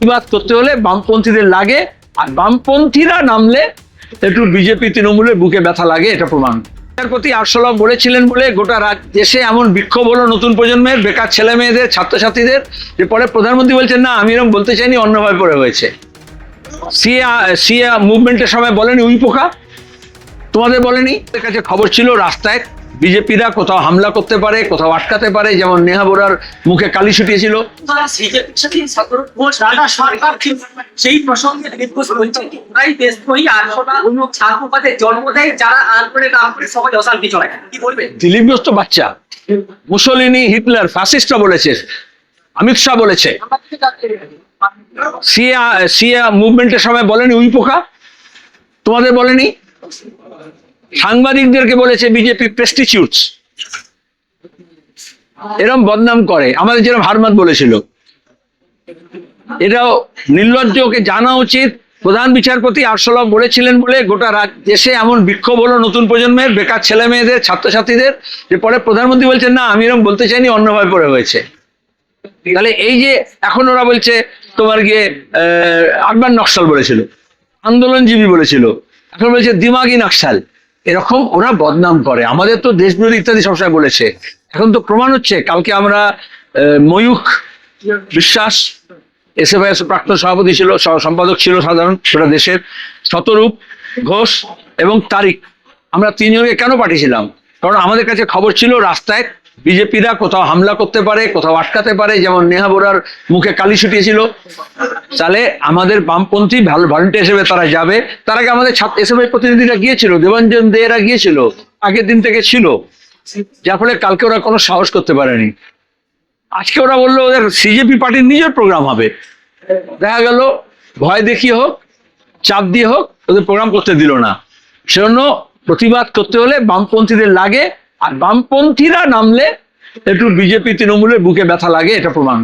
প্রতিবাদ করতে হলে বামপন্থীদের লাগে, আর বামপন্থীরা নামলে একটু বিজেপি তৃণমূলের বুকে ব্যথা লাগে, এটা প্রমাণ। বিচারপতি আরশোলা বলেছিলেন বলে গোটা দেশে এমন বিক্ষোভ হলো নতুন প্রজন্মের বেকার ছেলে মেয়েদের, ছাত্রছাত্রীদের, যে পরে প্রধানমন্ত্রী বলছেন না আমি এরকম বলতে চাইনি, অন্যভাবে পড়ে হয়েছে। সিএ মুভমেন্টের সময় বলেনি উই পোকা, তোমাদের বলেনি? ওদের কাছে খবর ছিল রাস্তায় বিজেপিরা কোথাও হামলা করতে পারে, কোথাও আটকাতে পারে, যেমন নেহা বোরার মুখে কালি ছুটিয়েছিল। সেই প্রসঙ্গে ওরাই দেশদ্রোহী আরশোলা ছাত্রপাতের জন্ম দেয়, যারা আন্দোলনে নাম করে সবাই অশান্তি চড়ায়। কি বলবে? দিলীপ ঘোষ তো বাচ্চা, মুসলিনি, হিটলার, ফ্যাসিস্টরা বলেছে, অমিত শাহ বলেছে। সিএ মুভমেন্টের সময় বলেনি উই পোকা, তোমাদের বলেনি? সাংবাদিকদেরকে বলেছে বিজেপি প্রেস্টিটিউটস, এরকম বদনাম করে, আমাদের যেরকম হারমাত বলেছিল। এটাও নির্লজ্জ, ওকে জানা উচিত। প্রধান বিচারপতি আরশোলা বলেছিলেন বলে গোটা দেশে এমন বিক্ষোভ হলো নতুন প্রজন্মের বেকার ছেলে মেয়েদের, ছাত্রছাত্রীদের, যে পরে প্রধানমন্ত্রী বলছেন না আমি এরকম বলতে চাইনি, অন্যভাবে পড়ে হয়েছে। তাহলে এই যে এখন ওরা বলছে তোমার গিয়ে আরবান নকশাল বলেছিল, আন্দোলনজীবী বলেছিল, এখন বলছে দিমাগি নকশাল, এরকম ওরা বদনাম করে। আমাদের তো দেশবিরোধী ইত্যাদি সবসময় বলেছে, এখন তো প্রমাণ হচ্ছে। কালকে আমরা ময়ূখ বিশ্বাস, এসএফআই প্রাক্তন সভাপতি ছিল, সম্পাদক ছিল সাধারণ গোটা দেশের, শতরূপ ঘোষ এবং তারিক, আমরা তিনজনকে কেন পাঠিয়েছিলাম? কারণ আমাদের কাছে খবর ছিল রাস্তায় বিজেপিরা কোথাও হামলা করতে পারে, কোথাও আটকাতে পারে, যেমন নেহা বোরার মুখে কালি ছুটিয়েছিল। তাহলে আমাদের বামপন্থী ভালো ভলেন্টিয়ার হিসেবে তারা যাবে। তার আগে আমাদের এসএফআই প্রতিনিধিরা গিয়েছিল, দেবাঞ্জন দে এরা গিয়েছিল, আগের দিন থেকে ছিল, যার ফলে কালকে ওরা কোনো সাহস করতে পারেনি। আজকে ওরা বললো ওদের সিজেপি পার্টির নিজের প্রোগ্রাম হবে, দেখা গেল ভয় দেখিয়ে হোক, চাপ দিয়ে হোক, ওদের প্রোগ্রাম করতে দিল না। সেজন্য প্রতিবাদ করতে হলে বামপন্থীদের লাগে, আর বামপন্থীরা নামলে একটু বিজেপি তৃণমূলের বুকে ব্যথা লাগে, এটা প্রমাণ।